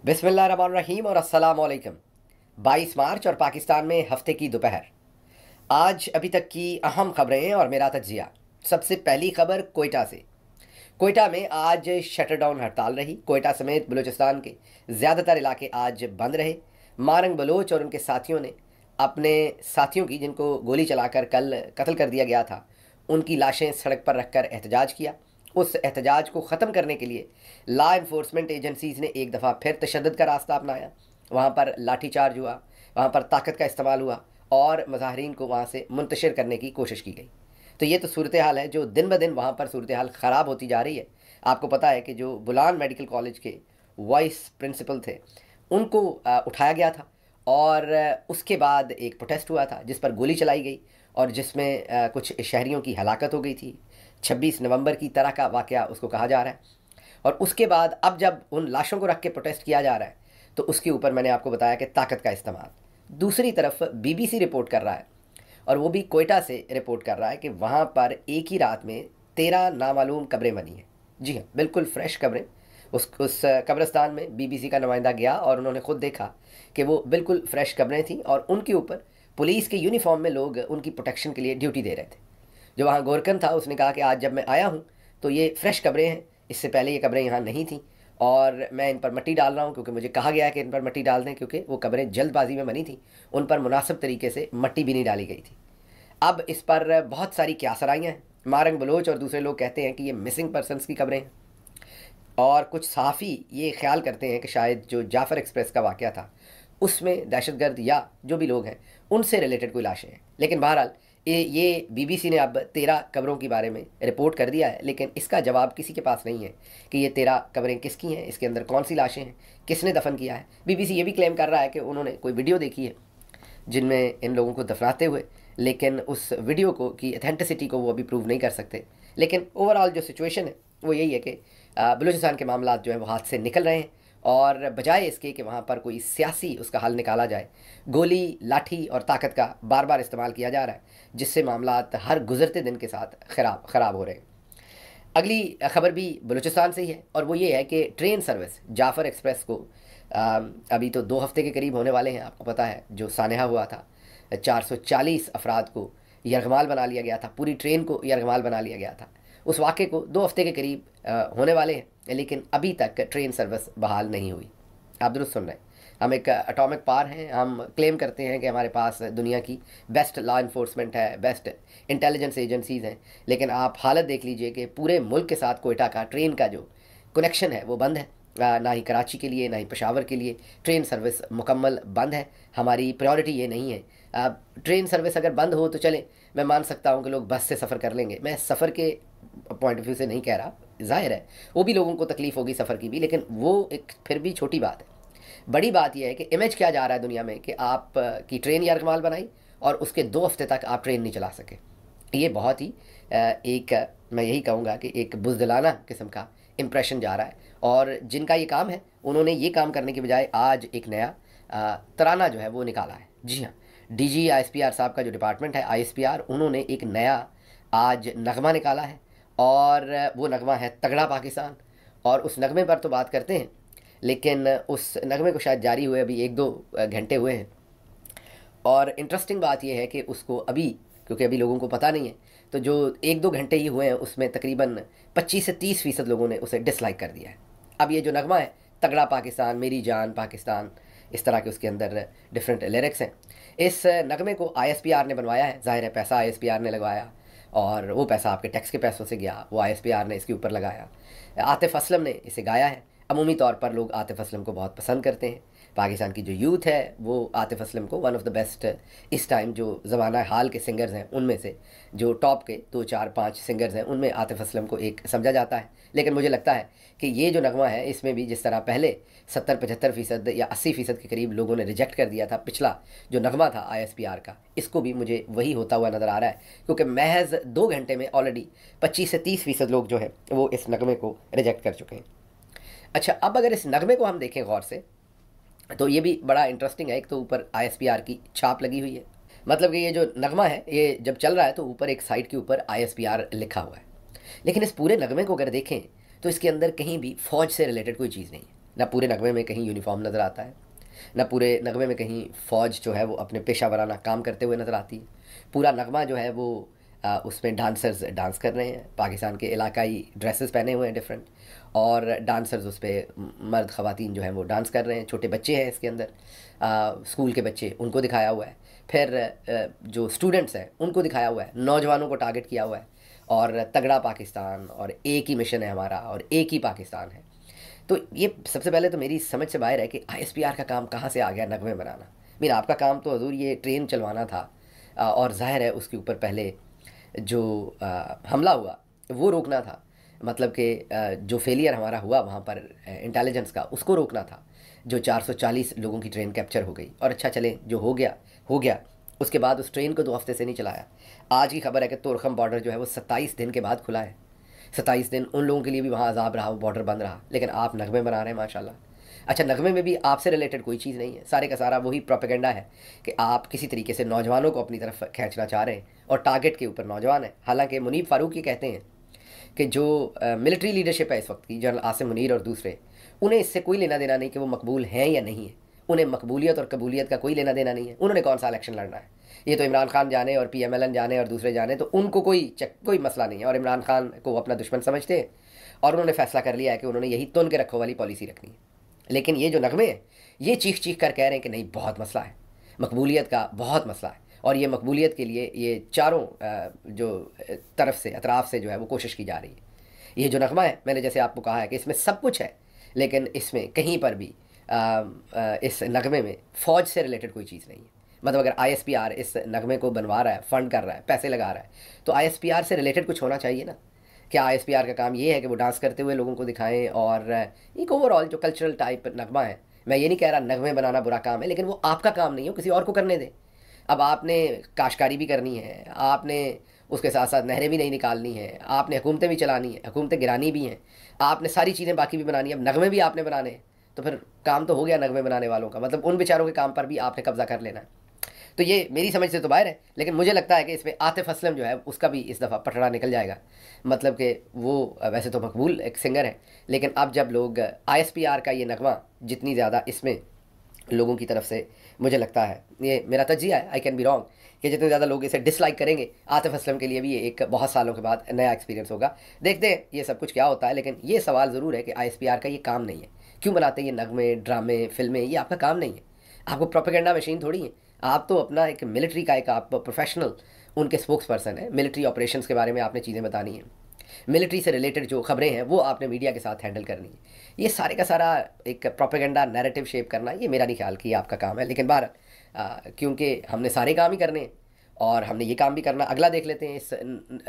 बिस्मिल्लाहिर्रहमानिर्रहीम और अस्सलाम वालेकुम। 22 मार्च और पाकिस्तान में हफ्ते की दोपहर। आज अभी तक की अहम खबरें और मेरा तज्जिया। सबसे पहली खबर कोयटा से। कोयटा में आज शटर डाउन हड़ताल रही। कोयटा समेत बलूचिस्तान के ज़्यादातर इलाके आज बंद रहे। मारंग बलोच और उनके साथियों ने अपने साथियों की, जिनको गोली चलाकर कल कत्ल कर दिया गया था, उनकी लाशें सड़क पर रखकर एहतजाज किया। उस एहतजाज को ख़त्म करने के लिए लॉ इन्फोर्समेंट एजेंसीज़ ने एक दफ़ा फिर तशद्दुद का रास्ता अपनाया। वहाँ पर लाठीचार्ज हुआ, वहाँ पर ताकत का इस्तेमाल हुआ और मुजाहरीन को वहाँ से मुंतशिर करने की कोशिश की गई। तो ये तो सूरत हाल है जो दिन ब दिन वहाँ पर सूरत हाल ख़राब होती जा रही है। आपको पता है कि जो बुलान मेडिकल कॉलेज के वाइस प्रिंसिपल थे, उनको उठाया गया था और उसके बाद एक प्रोटेस्ट हुआ था जिस पर गोली चलाई गई और जिसमें कुछ शहरियों की हलाकत हो गई थी। 26 नवंबर की तरह का वाक़या उसको कहा जा रहा है। और उसके बाद अब जब उन लाशों को रख के प्रोटेस्ट किया जा रहा है तो उसके ऊपर मैंने आपको बताया कि ताकत का इस्तेमाल। दूसरी तरफ बीबीसी रिपोर्ट कर रहा है और वो भी कोयटा से रिपोर्ट कर रहा है कि वहाँ पर एक ही रात में 13 नामालूम कब्रें बनी हैं। जी हाँ, बिल्कुल फ्रेश कब्रें। उस कब्रिस्तान में बीबीसी का नुमाइंदा गया और उन्होंने ख़ुद देखा कि वो बिल्कुल फ्रेश कब्रें थीं और उनके ऊपर पुलिस के यूनिफॉर्म में लोग उनकी प्रोटेक्शन के लिए ड्यूटी दे रहे थे। जो वहाँ गोरकन था उसने कहा कि आज जब मैं आया हूँ तो ये फ्रेश कब्रें हैं, इससे पहले ये कब्रें यहाँ नहीं थीं और मैं इन पर मिट्टी डाल रहा हूँ क्योंकि मुझे कहा गया है कि इन पर मिट्टी डाल दें, क्योंकि वो कब्रें जल्दबाजी में बनी थी, उन पर मुनासिब तरीके से मिट्टी भी नहीं डाली गई थी। अब इस पर बहुत सारी क्यासराइयाँ हैं। मारंग बलोच और दूसरे लोग कहते हैं कि ये मिसिंग पर्सनस की कब्रें हैं और कुछ सहाफ़ी ये ख्याल करते हैं कि शायद जो जाफ़र एक्सप्रेस का वाक़या था उसमें दहशतगर्द या जो भी लोग हैं उनसे रिलेटेड कोई लाशें हैं। लेकिन बहरहाल ये बीबीसी ने अब 13 कब्रों के बारे में रिपोर्ट कर दिया है, लेकिन इसका जवाब किसी के पास नहीं है कि ये 13 कब्रें किसकी हैं, इसके अंदर कौन सी लाशें हैं, किसने दफन किया है। बीबीसी ये भी क्लेम कर रहा है कि उन्होंने कोई वीडियो देखी है जिनमें इन लोगों को दफनाते हुए, लेकिन उस वीडियो को की अथेंटिसिटी को वो अभी प्रूव नहीं कर सकते। लेकिन ओवरऑल जो सिचुएशन है वो यही है कि बलूचिस्तान के मामला जो है वो हाथ से निकल रहे हैं और बजाय इसके कि वहाँ पर कोई सियासी उसका हल निकाला जाए, गोली, लाठी और ताकत का बार बार इस्तेमाल किया जा रहा है, जिससे मामला हर गुजरते दिन के साथ ख़राब हो रहे हैं। अगली खबर भी बलूचिस्तान से ही है और वो ये है कि ट्रेन सर्विस जाफ़र एक्सप्रेस को अभी तो 2 हफ्ते के करीब होने वाले हैं। आपको पता है जो सानहा हुआ था, 440 अफराद को यरगमाल बना लिया गया था, पूरी ट्रेन को यरगमाल बना लिया गया था। उस वाक़े को 2 हफ्ते के करीब होने वाले हैं, लेकिन अभी तक ट्रेन सर्विस बहाल नहीं हुई। आप दुरुस्त सुन रहे हैं, हम एक एटॉमिक पावर हैं, हम क्लेम करते हैं कि हमारे पास दुनिया की बेस्ट लॉ इन्फोर्समेंट है, बेस्ट इंटेलिजेंस एजेंसीज़ हैं, लेकिन आप हालत देख लीजिए कि पूरे मुल्क के साथ कोयटा का ट्रेन का जो कनेक्शन है वो बंद है। ना ही कराची के लिए ना ही पेशावर के लिए ट्रेन सर्विस मुकम्मल बंद है। हमारी प्रायोरिटी ये नहीं है। ट्रेन सर्विस अगर बंद हो तो चलें, मैं मान सकता हूँ कि लोग बस से सफ़र कर लेंगे, मैं सफ़र के पॉइंट ऑफ व्यू से नहीं कह रहा, जाहिर है वो भी लोगों को तकलीफ़ होगी सफ़र की भी, लेकिन वो एक फिर भी छोटी बात है। बड़ी बात यह है कि इमेज क्या जा रहा है दुनिया में कि आप की ट्रेन यरगमाल बनाई और उसके 2 हफ्ते तक आप ट्रेन नहीं चला सके। ये बहुत ही एक, मैं यही कहूँगा कि एक बुज़दिलाना किस्म का इम्प्रेशन जा रहा है और जिनका ये काम है उन्होंने ये काम करने के बजाय आज एक नया तराना जो है वो निकाला है। जी हाँ, डीजी आईएसपीआर साहब का जो डिपार्टमेंट है आईएसपीआर, उन्होंने एक नया आज नगमा निकाला है और वो नगमा है तगड़ा पाकिस्तान। और उस नगमे पर तो बात करते हैं, लेकिन उस नगमे को शायद जारी हुए अभी 1-2 घंटे हुए हैं और इंटरेस्टिंग बात यह है कि उसको अभी, क्योंकि अभी लोगों को पता नहीं है, तो जो 1-2 घंटे ही हुए हैं उसमें तकरीबन 25 से 30% लोगों ने उसे डिसलाइक कर दिया है। अब ये जो नगमा है तगड़ा पाकिस्तान, मेरी जान पाकिस्तान, इस तरह के उसके अंदर डिफरेंट लिरिक्स हैं। इस नगमे को आईएसपीआर ने बनवाया है, ज़ाहिर है पैसा आईएसपीआर ने लगवाया और वो पैसा आपके टैक्स के पैसों से गया, वो आईएसपीआर ने इसके ऊपर लगाया। आतिफ असलम ने इसे गाया है। अमूमी तौर पर लोग आतिफ असलम को बहुत पसंद करते हैं। पाकिस्तान की जो यूथ है वो आतिफ असलम को वन ऑफ द बेस्ट इस टाइम जो ज़माना हाल के सिंगर्स हैं उनमें से, जो टॉप के 2-4-5 सिंगर्स हैं उनमें आतिफ असलम को एक समझा जाता है। लेकिन मुझे लगता है कि ये जो नगमा है इसमें भी जिस तरह पहले 70-75% या 80% के करीब लोगों ने रिजेक्ट कर दिया था पिछला जो नगमा था आईएसपीआर का, इसको भी मुझे वही होता हुआ नज़र आ रहा है, क्योंकि महज 2 घंटे में ऑलरेडी 25 से 30% लोग जो हैं वो इस नगमे को रिजेक्ट कर चुके हैं। अच्छा, अब अगर इस नगमे को हम देखें गौर से तो ये भी बड़ा इंटरेस्टिंग है। एक तो ऊपर आईएसपीआर की छाप लगी हुई है, मतलब कि ये जो नगमा है ये जब चल रहा है तो ऊपर एक साइड के ऊपर आईएसपीआर लिखा हुआ है, लेकिन इस पूरे नगमे को अगर देखें तो इसके अंदर कहीं भी फ़ौज से रिलेटेड कोई चीज़ नहीं है। ना पूरे नगमे में कहीं यूनिफॉर्म नज़र आता है, ना पूरे नगमे में कहीं फ़ौज जो है वो अपने पेशा वराना काम करते हुए नज़र आती है। पूरा नगमा जो है वो उसमें डांसर्स डांस कर रहे हैं, पाकिस्तान के इलाकाई ड्रेसेस पहने हुए हैं डिफरेंट, और डांसर्स उस पर मर्द ख़वातीन जो हैं वो डांस कर रहे हैं, छोटे बच्चे हैं इसके अंदर, स्कूल के बच्चे, उनको दिखाया हुआ है। फिर जो स्टूडेंट्स हैं उनको दिखाया हुआ है, नौजवानों को टारगेट किया हुआ है, और तगड़ा पाकिस्तान और एक ही मिशन है हमारा और एक ही पाकिस्तान है। तो ये सबसे पहले तो मेरी समझ से बाहर है कि आईएसपीआर का काम कहाँ से आ गया नगमे बनाना। मीन आपका काम तो हजूर ये ट्रेन चलवाना था, और जाहिर है उसके ऊपर पहले जो हमला हुआ वो रोकना था, मतलब कि जो फेलियर हमारा हुआ वहाँ पर इंटेलिजेंस का, उसको रोकना था। जो 440 लोगों की ट्रेन कैप्चर हो गई, और अच्छा चले जो हो गया हो गया। उसके बाद उस ट्रेन को 2 हफ्ते से नहीं चलाया। आज की खबर है कि तोरखम बॉर्डर जो है वो 27 दिन के बाद खुला है। 27 दिन उन लोगों के लिए भी वहाँ अजाब रहा, वो बॉर्डर बंद रहा, लेकिन आप नगमे बना रहे हैं माशाल्लाह। अच्छा, नगमे में भी आपसे रिलेटेड कोई चीज़ नहीं है, सारे का सारा वही प्रोपेगेंडा है कि आप किसी तरीके से नौजवानों को अपनी तरफ खींचना चाह रहे हैं, और टारगेट के ऊपर नौजवान है। हालांकि मुनीब फ़ारूक ये कहते हैं कि जो मिलिट्री लीडरशिप है इस वक्त की, जनरल आसिम मुनीर और दूसरे, उन्हें इससे कोई लेना देना नहीं कि वो मकबूल हैं या नहीं है। उन्हें मकबूलियत और कबूलियत का कोई लेना देना नहीं है। उन्होंने कौन सा इलेक्शन लड़ना है, ये तो इमरान खान जाने और PMLN जाने और दूसरे जाने, तो उनको कोई मसला नहीं है, और इमरान खान को अपना दुश्मन समझते हैं, और उन्होंने फैसला कर लिया है कि उन्होंने यही तुन के रखो वाली पॉलिसी रखनी है। लेकिन ये जो नगमे हैं ये चीख चीख कर कह रहे हैं कि नहीं, बहुत मसला है, मकबूलियत का बहुत मसला है, और ये मकबूलियत के लिए ये चारों जो तरफ से, अतराफ़ से जो है वो कोशिश की जा रही है। ये जो नगमा है, मैंने जैसे आपको कहा है कि इसमें सब कुछ है, लेकिन इसमें कहीं पर भी इस नगमे में फ़ौज से रिलेटेड कोई चीज़ नहीं है। मतलब अगर ISPR इस नगमे को बनवा रहा है, फ़ंड कर रहा है, पैसे लगा रहा है, तो ISPR से रिलेटेड कुछ होना चाहिए ना। क्या ISPR का काम ये है कि वो डांस करते हुए लोगों को दिखाएं, और एक ओवरऑल जो कल्चरल टाइप नगमा है। मैं ये नहीं कह रहा नगमे बनाना बुरा काम है, लेकिन वो आपका काम नहीं हो, किसी और को करने दें। अब आपने काश्तकारी भी करनी है, आपने उसके साथ साथ नहरें भी नहीं निकालनी है, आपने हुकूमतें भी चलानी है, हुकूमतें गिरानी भी हैं, आपने सारी चीज़ें बाकी भी बनानी है, अब नगमे भी आपने बनाने हैं, तो फिर काम तो हो गया नगमे बनाने वालों का, मतलब उन बेचारों के काम पर भी आपने कब्जा कर लेना है। तो ये मेरी समझ से तो बाहर है, लेकिन मुझे लगता है कि इसमें आतिफ असलम जो है उसका भी इस दफ़ा पटड़ा निकल जाएगा। मतलब कि वो वैसे तो मकबूल एक सिंगर है, लेकिन अब जब लोग ISPR का ये नगमा जितनी ज़्यादा इसमें लोगों की तरफ से, मुझे लगता है, ये मेरा तजिया है, आई कैन बी रॉन्ग, कि जितने ज़्यादा लोग इसे डिसलाइक करेंगे, आतिफ असलम के लिए भी ये एक बहुत सालों के बाद नया एक्सपीरियंस होगा। देखते हैं ये सब कुछ क्या होता है, लेकिन ये सवाल ज़रूर है कि ISPR का ये काम नहीं है। क्यों बनाते हैं ये नगमे, ड्रामे, फिल्में? ये आपका काम नहीं है। आपको प्रोपेगेंडा मशीन थोड़ी है। आप तो अपना एक मिलिट्री का एक आप प्रोफेशनल उनके स्पोक्स पर्सन है। मिलिट्री ऑपरेशंस के बारे में आपने चीज़ें बतानी है, मिलिट्री से रिलेटेड जो खबरें हैं वो आपने मीडिया के साथ हैंडल करनी है। ये सारे का सारा एक प्रोपेगेंडा नैरेटिव शेप करना, ये मेरा नहीं ख्याल कि ये आपका काम है। लेकिन बहरहाल क्योंकि हमने सारे काम ही करने हैं और हमने ये काम भी करना। अगला देख लेते हैं। इस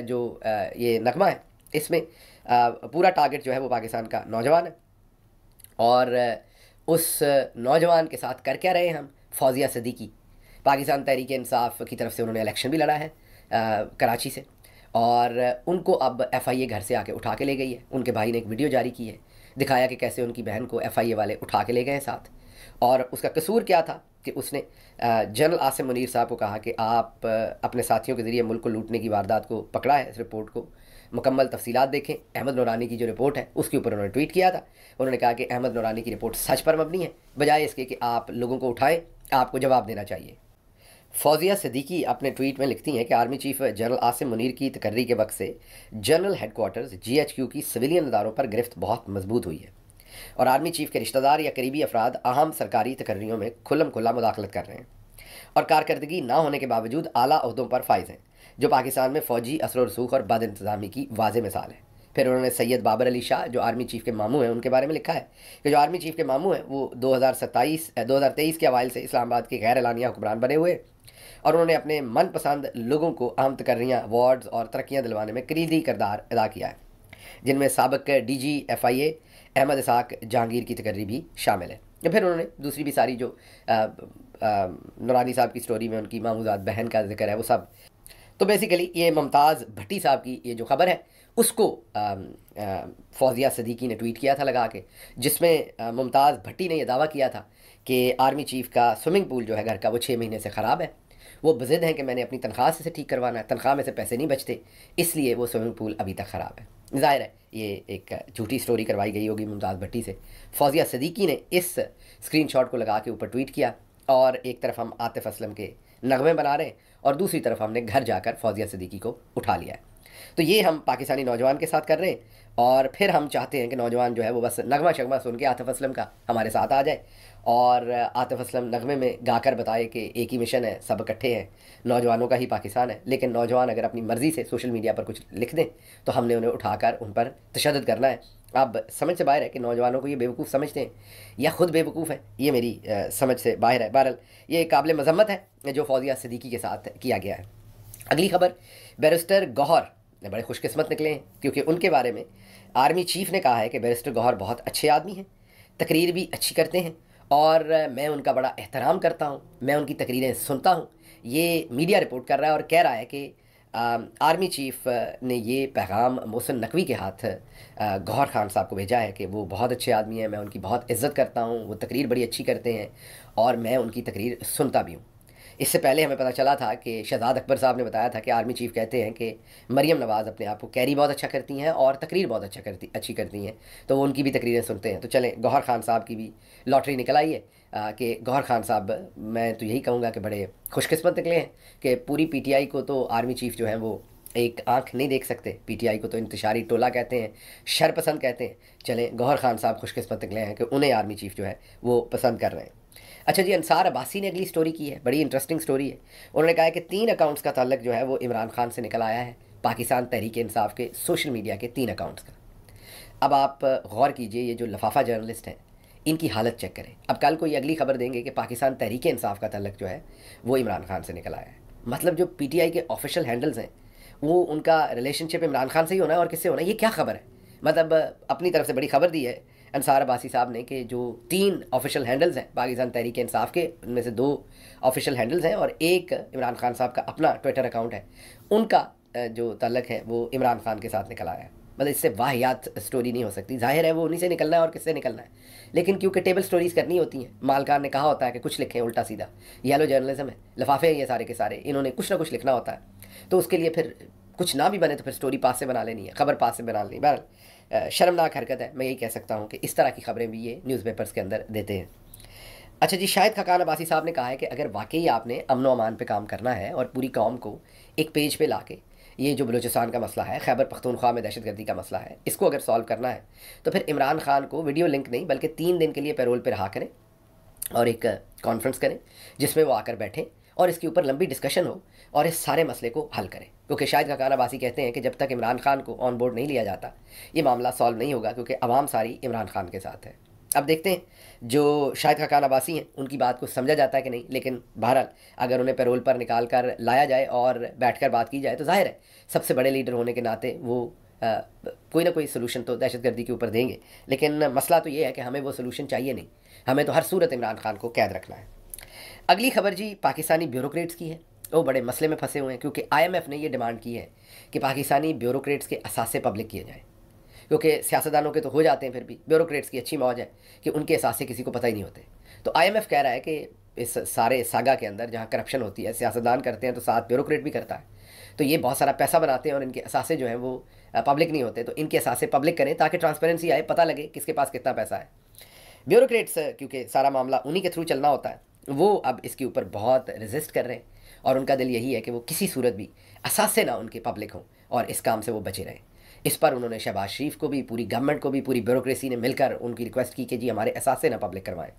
जो ये नगमा है, इसमें पूरा टारगेट जो है वो पाकिस्तान का नौजवान है, और उस नौजवान के साथ कर क्या रहे हैं हम? फौजिया सदीकी, पाकिस्तान तहरीक इंसाफ की तरफ से उन्होंने इलेक्शन भी लड़ा है कराची से, और उनको अब FIA घर से आके उठा के ले गई है। उनके भाई ने एक वीडियो जारी की है, दिखाया कि कैसे उनकी बहन को FIA वाले उठा के ले गए साथ। और उसका कसूर क्या था कि उसने जनरल आसिम मुनीर साहब को कहा कि आप अपने साथियों के ज़रिए मुल्क को लूटने की वारदात को पकड़ा है। इस रिपोर्ट को मुकम्मल तफसीलात देखें। अहमद नूरानी की जो रिपोर्ट है उसके ऊपर उन्होंने ट्वीट किया था। उन्होंने कहा कि अहमद नूरानी की रिपोर्ट सच पर मबनी है, बजाय इसके कि आप लोगों को उठाएं, आपको जवाब देना चाहिए। फौजिया सदीकी अपने ट्वीट में लिखती हैं कि army chief general Asim Munir की तकर्री के वक्त से जनरल हेडक्वार्टर्स GHQ की सिविलियन इदारों पर गिरफ्त बहुत मजबूत हुई है, और आर्मी चीफ के रिश्तेदार या करीबी अफराद अहम सरकारी तकर्रियों में खुल्लम खुल्ला मुदाखलत कर रहे हैं, और कारकर्दगी ना होने के बावजूद आला ओहदों पर फाइज हैं, जो पाकिस्तान में फ़ौजी असर रसूख और बद इंतज़ामी की वाज़े मिसाल है। फिर उन्होंने सैयद बाबर अली शाह जो आर्मी चीफ़ के मामू हैं उनके बारे में लिखा है कि जो आर्मी चीफ़ के मामू हैं वो 2023 के अवाइल से इस्लामाबाद के गैर एलानिया हुक्मरान बने हुए, और उन्होंने अपने मनपसंद लोगों को अहम तकर्रियाँ, अवार्ड्स और तरक्कियाँ दिलवाने में कलीदी किरदार अदा किया है, जिनमें साबिक DG FIA अहमद इसाक जहांगीर की तकर्री भी शामिल है। फिर उन्होंने दूसरी भी सारी जो नूरानी साहब की स्टोरी में उनकी मामूजात बहन का जिक्र है वो सब। तो बेसिकली ये मुमताज़ भट्टी साहब की ये जो खबर है उसको फौजिया सदीकी ने ट्वीट किया था लगा के, जिसमें मुमताज़ भट्टी ने यह दावा किया था कि आर्मी चीफ़ का स्विमिंग पूल जो है घर का वो 6 महीने से ख़राब है। वो ज़िद हैं कि मैंने अपनी तनख्वाह से ठीक करवाना है, तनख्वाह में से पैसे नहीं बचते, इसलिए वो स्विमिंग पूल अभी तक ख़राब है। ज़ाहिर है ये एक झूठी स्टोरी करवाई गई होगी मुमताज़ भट्टी से। फौजिया सिद्दीकी ने इस स्क्रीनशॉट को लगा के ऊपर ट्वीट किया, और एक तरफ हम आतिफ असलम के नगमे बना रहे हैं और दूसरी तरफ हमने घर जाकर फौजिया सिद्दीकी को उठा लिया है। तो ये हम पाकिस्तानी नौजवान के साथ कर रहे हैं, और फिर हम चाहते हैं कि नौजवान जो है वो बस नगमा शगमा सुन के आतिफ असलम का हमारे साथ आ जाए, और आतिफ असलम नगमे में गाकर बताए कि एक ही मिशन है, सब इकट्ठे हैं, नौजवानों का ही पाकिस्तान है। लेकिन नौजवान अगर अपनी मर्ज़ी से सोशल मीडिया पर कुछ लिख दें तो हमने उन्हें उठाकर उन पर तशद्दुद करना है। अब समझ से बाहर है कि नौजवानों को ये बेवकूफ़ समझते हैं या ख़ुद बेवकूफ़ है, ये मेरी समझ से बाहर है। बहरहाल ये काबिल मज़म्मत है जो फौजिया सिद्दीकी के साथ किया गया है। अगली खबर, बैरिस्टर गौहर बड़े खुशकिस्मत निकले हैं, क्योंकि उनके बारे में आर्मी चीफ़ ने कहा है कि बैरिस्टर गौहर बहुत अच्छे आदमी हैं, तकरीर भी अच्छी करते हैं, और मैं उनका बड़ा एहतराम करता हूँ, मैं उनकी तकरीरें सुनता हूँ। ये मीडिया रिपोर्ट कर रहा है और कह रहा है कि आर्मी चीफ़ ने ये पैगाम मोहसिन नकवी के हाथ गौहर खान साहब को भेजा है कि वो बहुत अच्छे आदमी हैं, मैं उनकी बहुत इज़्ज़त करता हूँ, वो तकरीर बड़ी अच्छी करते हैं और मैं उनकी तकरीर सुनता भी हूँ। इससे पहले हमें पता चला था कि शहजाद अकबर साहब ने बताया था कि आर्मी चीफ़ कहते हैं कि मरियम नवाज़ अपने आप को कैरी बहुत अच्छा करती हैं और तकरीर बहुत अच्छी करती हैं, तो वो उनकी भी तकरीरें सुनते हैं। तो चलें, गौहर खान साहब की भी लॉटरी निकल आई है कि गौहर खान साहब, मैं तो यही कहूँगा कि बड़े खुशकिस्मत निकले हैं कि पूरी पीटीआई को तो आर्मी चीफ़ जो है वो एक आंख नहीं देख सकते, पीटीआई को तो इंतशारी टोला कहते हैं, शर पसंद कहते हैं। चलें, गौहर खान साहब खुशकिस्मत निकले हैं कि उन्हें आर्मी चीफ़ जो है वो पसंद कर रहे हैं। अच्छा जी, अंसार अब्बासी ने अगली स्टोरी की है, बड़ी इंटरेस्टिंग स्टोरी है। उन्होंने कहा है कि 3 अकाउंट्स का ताल्लुक जो है वो इमरान खान से निकल आया है, पाकिस्तान तहरीक इंसाफ के सोशल मीडिया के 3 अकाउंट्स का। अब आप गौर कीजिए, ये जो लफाफा जर्नलिस्ट हैं इनकी हालत चेक करें। अब कल को ये अगली खबर देंगे कि पाकिस्तान तहरीक इंसाफ का ताल्लुक जो है वो इमरान खान से निकल आया है। मतलब जो पीटीआई के ऑफिशियल हैंडल्स हैं वो, उनका रिलेशनशिप इमरान खान से ही होना है और किससे होना है, ये क्या खबर है। मतलब अपनी तरफ से बड़ी खबर दी है अंसार अब्बासी साहब ने कि जो 3 ऑफिशियल हैंडल्स हैं पाकिस्तान तहरीक इंसाफ के, उनमें से 2 ऑफिशियल हैंडल्स हैं और एक इमरान खान साहब का अपना ट्विटर अकाउंट है, उनका जो ताल्लुक है वो इमरान खान के साथ निकल आया है। मतलब इससे वाहियात स्टोरी नहीं हो सकती। जाहिर है वो उन्हीं से निकलना है और किससे निकलना है, लेकिन क्योंकि टेबल स्टोरीज़ करनी होती हैं, मालकान ने कहा होता है कि कुछ लिखें उल्टा सीधा, येलो जर्नलिज्म है, लफाफे हैं ये सारे के सारे, इन्होंने कुछ ना कुछ लिखना होता है, तो उसके लिए फिर कुछ ना भी बने तो फिर स्टोरी पास से बना लेनी है, खबर पास से बना लेनी। बहरहाल शर्मनाक हरकत है, मैं यही कह सकता हूँ कि इस तरह की खबरें भी ये न्यूज़पेपर्स के अंदर देते हैं। अच्छा जी, शाहिद खकान अब्बासी साहब ने कहा है कि अगर वाकई आपने अमन व अमान पे काम करना है और पूरी कौम को एक पेज पे लाके ये जो बलूचिस्तान का मसला है, खैबर पख्तूनख्वा में दहशतगर्दी का मसला है, इसको अगर सॉल्व करना है तो फिर इमरान खान को वीडियो लिंक नहीं बल्कि 3 दिन के लिए पैरोल पर रहा करें और एक कॉन्फ्रेंस करें जिसमें वो आकर बैठें और इसके ऊपर लंबी डिस्कशन हो और इस सारे मसले को हल करें। क्योंकि शाहिद खकान अब्बासी कहते हैं कि जब तक इमरान खान को ऑन बोर्ड नहीं लिया जाता ये मामला सॉल्व नहीं होगा, क्योंकि अवाम सारी इमरान खान के साथ है। अब देखते हैं जो शाहिद खकान अब्बासी हैं उनकी बात को समझा जाता है कि नहीं, लेकिन बहरहाल अगर उन्हें पैरोल पर निकाल कर लाया जाए और बैठकर बात की जाए तो जाहिर है सबसे बड़े लीडर होने के नाते वो कोई ना कोई सोल्यूशन तो दहशतगर्दी के ऊपर देंगे। लेकिन मसला तो ये है कि हमें वो सोल्यूशन चाहिए नहीं, हमें तो हर सूरत इमरान खान को कैद रखना है। अगली खबर जी पाकिस्तानी ब्यूरोक्रेट्स की है, वो बड़े मसले में फंसे हुए हैं, क्योंकि IMF ने ये डिमांड की है कि पाकिस्तानी ब्यूरोक्रेट्स के असासे पब्लिक किए जाएँ। क्योंकि सियासतदानों के तो हो जाते हैं, फिर भी ब्यूरोक्रेट्स की अच्छी मौज है कि उनके असासे किसी को पता ही नहीं होते। तो IMF कह रहा है कि इस सारे सागा के अंदर जहाँ करप्शन होती है, सियासतदान करते हैं तो साथ ब्यूरोक्रेट भी करता है, तो ये बहुत सारा पैसा बनाते हैं और इनके असासे जो हैं वो पब्लिक नहीं होते, तो इनके असासे पब्लिक करें ताकि ट्रांसपेरेंसी आए, पता लगे किसके पास कितना पैसा है। ब्यूरोक्रेट्स क्योंकि सारा मामला उन्हीं के थ्रू चलना होता है, वो अब इसके ऊपर बहुत रेजिस्ट कर रहे हैं और उनका दिल यही है कि वो किसी सूरत भी असासे ना उनके पब्लिक हों और इस काम से वो बचे रहें। इस पर उन्होंने शहबाज शरीफ को भी, पूरी गवर्नमेंट को भी, पूरी ब्यूरोक्रेसी ने मिलकर उनकी रिक्वेस्ट की कि जी हमारे असासे ना पब्लिक करवाएं।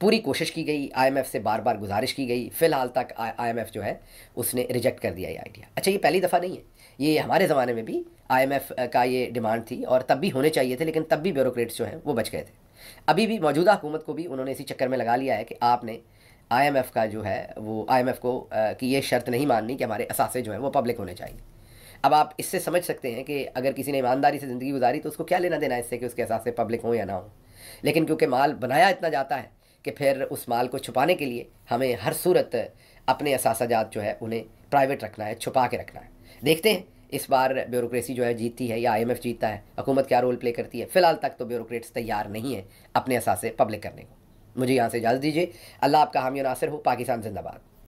पूरी कोशिश की गई, IMF से बार बार गुजारिश की गई, फ़िलहाल तक IMF जो है उसने रिजेक्ट कर दिया ये आइडिया। अच्छा, ये पहली दफ़ा नहीं है, ये हमारे ज़माने में भी IMF का ये डिमांड थी और तब भी होने चाहिए थे, लेकिन तब भी ब्यूरोक्रेट्स जो हैं वो बच गए थे। अभी भी मौजूदा हुकूमत को भी उन्होंने इसी चक्कर में लगा लिया है कि आपने IMF का जो है वो IMF को की ये शर्त नहीं माननी कि हमारे असासे जो हैं वो पब्लिक होने चाहिए। अब आप इससे समझ सकते हैं कि अगर किसी ने ईमानदारी से ज़िंदगी गुजारी तो उसको क्या लेना देना इससे कि उसके असासे पब्लिक हों या ना हो। लेकिन क्योंकि माल बनाया इतना जाता है कि फिर उस माल को छुपाने के लिए हमें हर सूरत अपने असासाजात जो है उन्हें प्राइवेट रखना है, छुपा के रखना है। देखते हैं इस बार ब्यूरोक्रेसी जो है जीतती है या IMF जीतता है, हुकूमत क्या रोल प्ले करती है। फ़िलहाल तक तो ब्यूरोक्रेट्स तैयार नहीं है अपने असासे पब्लिक करने को। मुझे यहाँ से इजाज़त दीजिए। अल्लाह आपका हामी नासिर हो। पाकिस्तान जिंदाबाद।